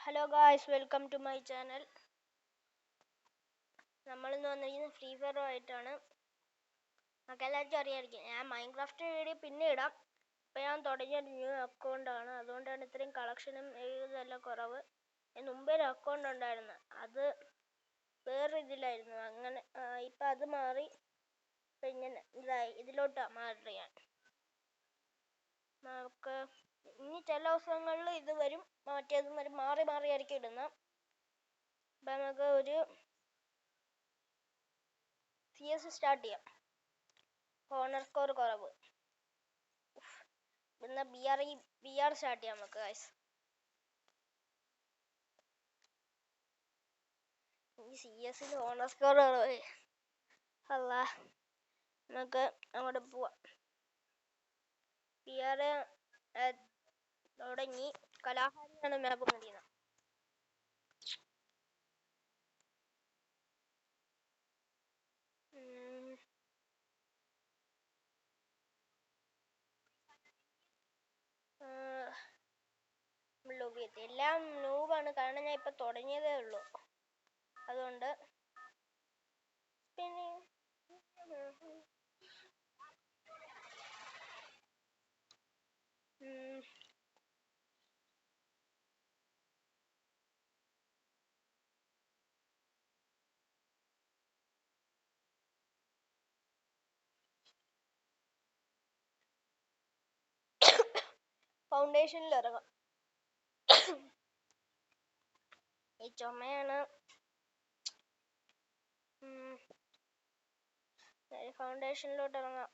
Hello guys, welcome to my channel. നമ്മളിന്ന് വന്നിരിക്കുന്നത് free ഫയറുമായിട്ടാണ്. നമുക്ക് എല്ലാവർക്കും അറിയാമായിരിക്കും, ഞാൻ മൈൻക്രാഫ്റ്റ് വീഡിയോ പിന്നെ ഇടാം. ഇപ്പം ഞാൻ തുടങ്ങിയ ന്യൂ അക്കൗണ്ടാണ്, അതുകൊണ്ടാണ് ഇത്രയും കളക്ഷനും ഇതെല്ലാം കുറവ്. മുമ്പേ ഒരു അക്കൗണ്ട് ഉണ്ടായിരുന്നു, അത് വേറെ ഇതിലായിരുന്നു. അങ്ങനെ ഇപ്പം അത് മാറി, ഇപ്പം ഇങ്ങനെ ഇതായി ഇതിലോട്ടാണ് മാറി. നമുക്ക് ഇനി ചില ദിവസങ്ങളിൽ ഇത് വരും, മറ്റേതും വരും, മാറി മാറിയായിരിക്കും ഇടുന്നത്. അപ്പം നമുക്ക് ഒരു CS സ്റ്റാർട്ട് ചെയ്യാം. കോർണർ സ്കോർ കുറവ്. പിന്നെ BR സ്റ്റാർട്ട് ചെയ്യാം നമുക്ക് ഗൈസ്. ഈ CS കോർണർ സ്കോർ കുറവ്. അല്ല, നമുക്ക് അങ്ങോട്ട് പോവാം. BR തുടങ്ങി. കലാഹാരിയാണ് മാപ്പ് മതിയുന്നത്. എല്ലാം നൂബാണ്, കാരണം ഞാൻ ഇപ്പൊ തുടങ്ങിയതേ ഉള്ളൂ. അതുകൊണ്ട് പിന്നെ ഫൗണ്ടേഷനിൽ ഇറങ്ങാം. ഈ ചുമയാണ്. ഫൗണ്ടേഷനിലോട്ട് ഇറങ്ങാം.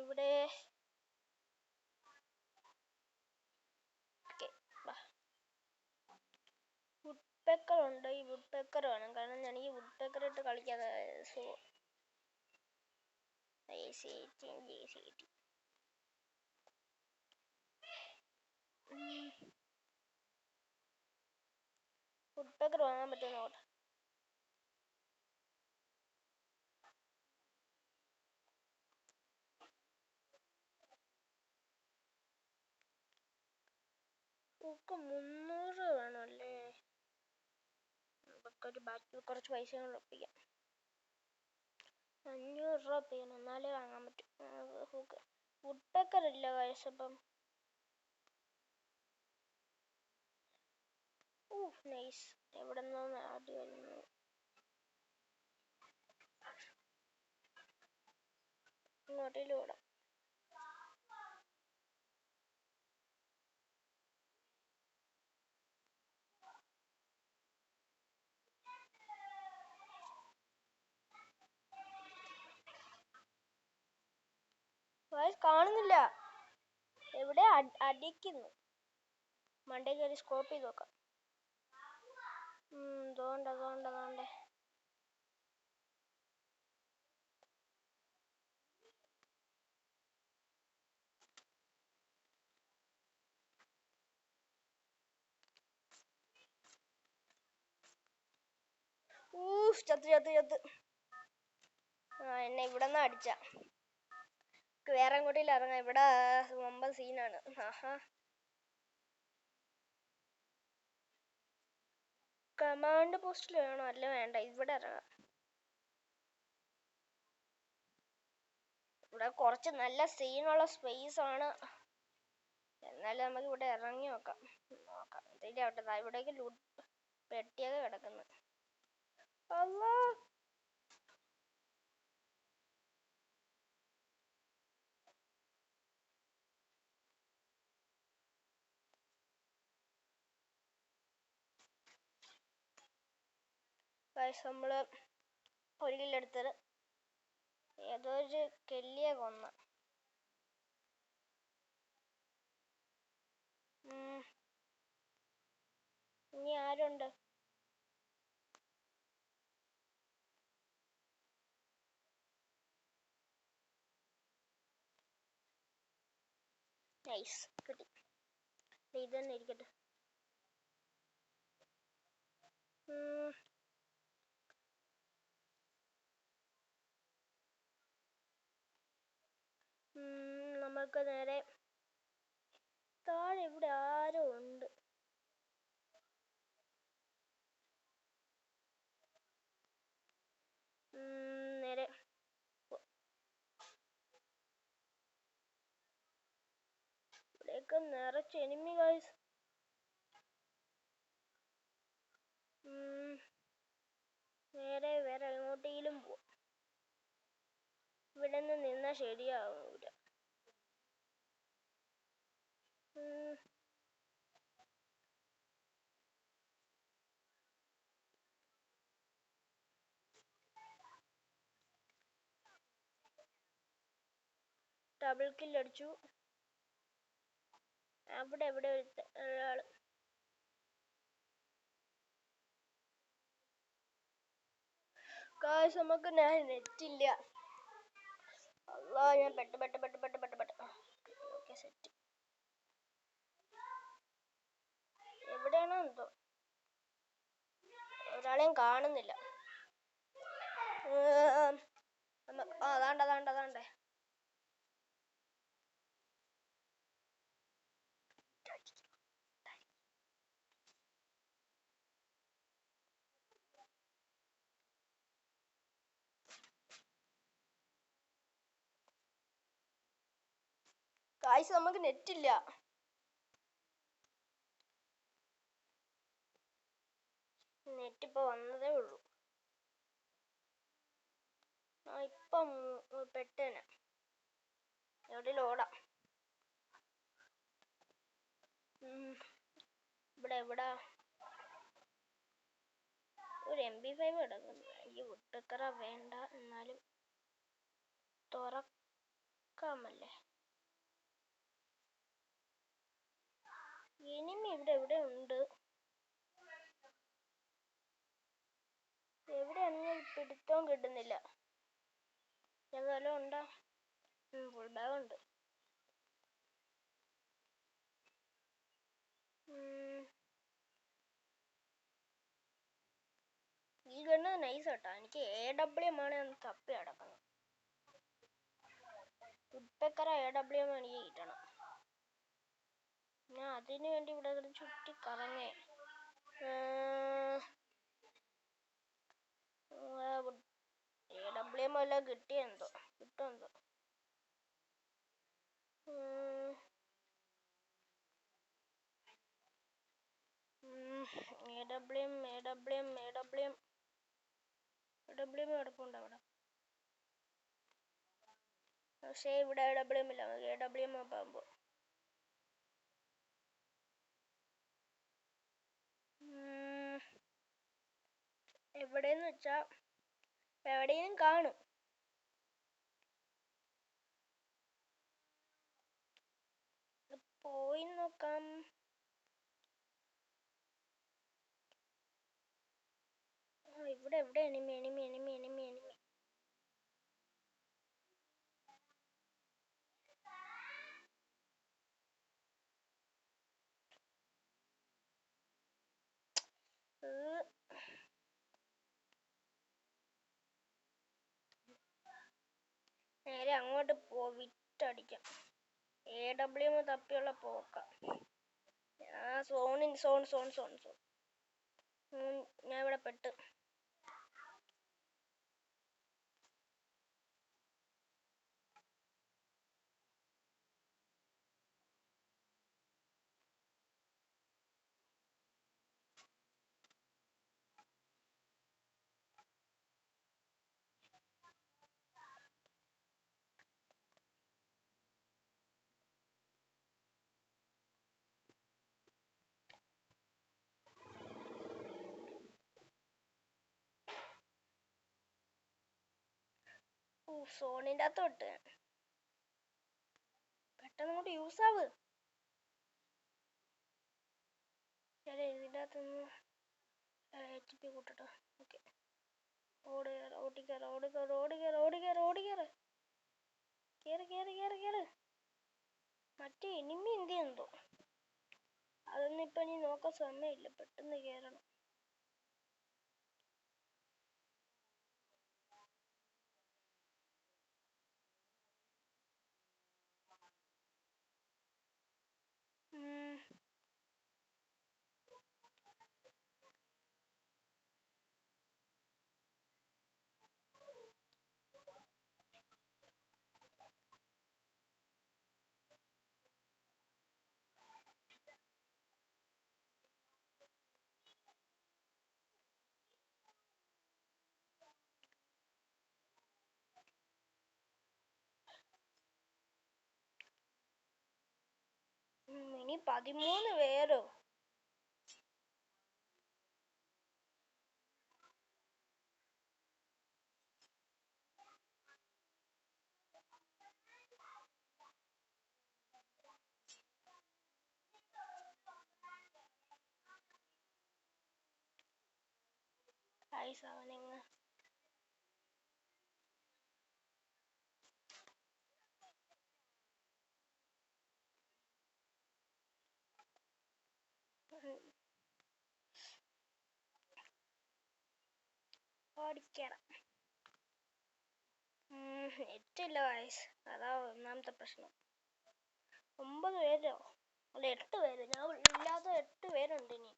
ഇവിടെ വുഡ് പെക്കർ ഉണ്ട്. ഈ വുഡ് പെക്കർ വേണം, കാരണം ഞാൻ ഈ വുഡ് പെക്കർ ഇട്ട് കളിക്കാതെ. വുഡ് പെക്കർ വാങ്ങാൻ പറ്റുമോ നോക്കട്ടെ. നമുക്ക് 300 വേണമല്ലേ? നമുക്കൊരു ബാക്കി കുറച്ച് പൈസ കൊണ്ട് ഒപ്പിക്കാം. 500 രൂപ ചെയ്യണം, എന്നാലേ വാങ്ങാൻ പറ്റും. വുഡ് പെക്കർ ഇല്ല പൈസ. അപ്പം നൈസ്. എവിടെ നിന്നോ ആദ്യം വരുന്നു. ഇങ്ങോട്ടിലൂടെ കാണുന്നില്ല. എവിടെ അടിക്കുന്നു. മണ്ടേ കയറി സ്കോപ്പ് ചെയ്ത് നോക്കാം. തോണ്ടേ ചത്ത്. എന്നെ ഇവിടെ നിന്ന് അടിച്ച. വേറെ എങ്ങോട്ടില്ല ഇറങ്ങാം. ഇവിടെ വമ്പൻ സീനാണ്. കമാൻഡ് പോസ്റ്റിൽ വേണോ? അല്ല, വേണ്ട, ഇവിടെ ഇറങ്ങാം. ഇവിടെ കുറച്ച് നല്ല സീനുള്ള സ്പേസ് ആണ്. എന്നാലും നമുക്ക് ഇവിടെ ഇറങ്ങി നോക്കാം. എന്തെങ്കിലും ഇവിടേക്ക് പെട്ടിയൊക്കെ കിടക്കുന്നു. അല്ലാ, നമ്മള് ഒരു കില്ലെടുത്തത് ഏതോ ഒരു കെല്ലിയെ കൊന്ന. ഇനി ആരുണ്ട്? നൈസ്, കിട്ടി. ഇത് തന്നെ ഇരിക്കട്ടെ. നമുക്ക് നേരെ താഴെ ഇവിടെ ആരോ ഉണ്ട്. നേരെ ഇവിടെയൊക്കെ നിറച്ച് എനിമി ഗൈസ്. നേരെ വേറെ എങ്ങോട്ടെങ്കിലും പോവാം. ഇവിടെ നിന്നാ ശരിയാവൂല. ഡബിൾ കിൽ അടിച്ചു. അവിടെ എവിടെ ഒരാള്. ഗായ്സ് നമുക്ക് നെറ്റില്ല. അല്ലാ ഞാൻ പെട്ട്. Okay set. എവിടെയാണോ എന്തോ ഒരാളെയും കാണുന്നില്ല. അതാണ്ടേ. ഗായ്സ് നമുക്ക് നെറ്റില്ല. നെറ്റ് ഇപ്പൊ വന്നതേ ഉള്ളൂ. ഇപ്പം പെട്ടേനെ എവിടെ ഓടാം. ഇവിടെ ഒരു MP5 കിടക്കുന്നു. എനിക്ക് വിട്ടക്കറ വേണ്ട, എന്നാലും തുറക്കാമല്ലേ. എനിമി ഇവിടെ ഉണ്ട്. എവിടെയാണെങ്കിലും പിടുത്തവും കിട്ടുന്നില്ല. വല്ലതും ഉണ്ടോ? ഫുൾ ബാഗ് ഉണ്ട്. ഈ ഗണ്ണ് നൈസ് കേട്ടോ. എനിക്ക് AWM ആണ് തപ്പി അടക്കുന്നത്. ഉഡ്പെക്കറ AWM എനിക്ക് കിട്ടണം. ഞാൻ അതിനു വേണ്ടി ഇവിടെ ചുറ്റി കറങ്ങേ. AWM എല്ലാം കിട്ടുമെന്തോ. AWM കിടപ്പുണ്ട് അവിടെ. പക്ഷേ ഇവിടെ AWM ഇല്ല. AWM ആകുമ്പോ എവിടെന്ന് വെച്ചാ എവിടെയും കാണും. പോയി നോക്കാം. ഇവിടെ എനിമി. നേരെ അങ്ങോട്ട് വിറ്റടിക്കാം. AWM തപ്പിയുള്ള പോക്കാം. സോൺ. ഞാൻ ഇവിടെ പെട്ട്. സോണിന്റെ അകത്തോട്ട് പെട്ടെന്ന് കൊണ്ട് യൂസ് ആവ്. ഇതിൻ്റെ അകത്തുനിന്ന് HP കൂട്ടട്ടോ. ഓക്കെ, കേറ്. മറ്റേ എനിമി എന്തോ അതൊന്നും ഇപ്പൊ ഇനി നോക്കാൻ സമയമില്ല. പെട്ടെന്ന് കേറണം. 13 പേരോ? അവനെങ്ങ ഓടിക്കണം. നെറ്റില്ല ഗൈസ്, അതാ ഒന്നാമത്തെ പ്രശ്നം. 9 പേരോ അല്ല 8 പേര്, ഞാൻ ഇല്ലാത്ത 8 പേരുണ്ട്. ഇനി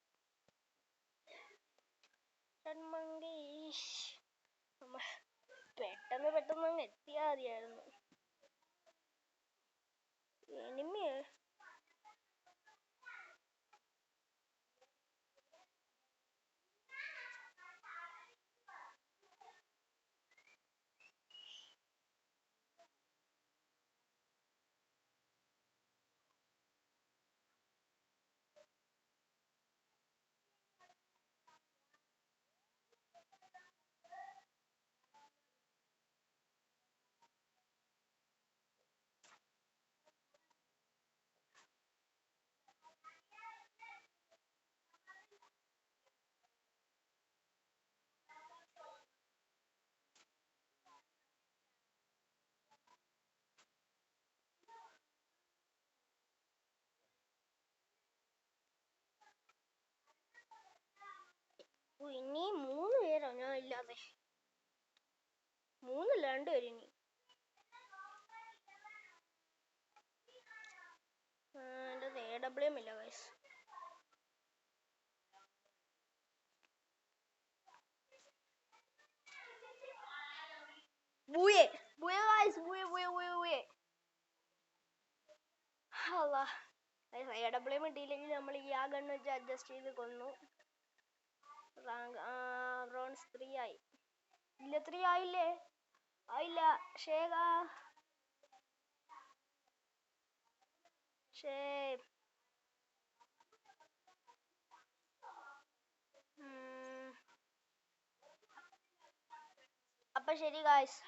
പെട്ടെന്ന് അങ്ങ് എത്തിയാ മതിയായിരുന്നു. എനിമി ഇനി 3 പേരോ ഞാൻ ഇല്ലാതെ? 3 അല്ല 2 പേര്. ഇനി എൻ്റെ AWM ഇല്ല ഗൈസ്. ബൂയേ ബൂയേ ഗൈസ്, ബൂയേ ബൂയേ ബൂയേ ബൂയേ. അല്ലാ AWM ഇട്ടില്ലെങ്കിൽ നമ്മൾ ഈ ആ ഗണ്ണ് വെച്ച് അഡ്ജസ്റ്റ് ചെയ്ത് കൊന്നു. ബ്രോൺസ് 3 ആയി. ഇല്ല 3 ആയില്ലേ? ആയില്ല. ഷേഗ അപ്പൊ ശരി ഗായ്സ്.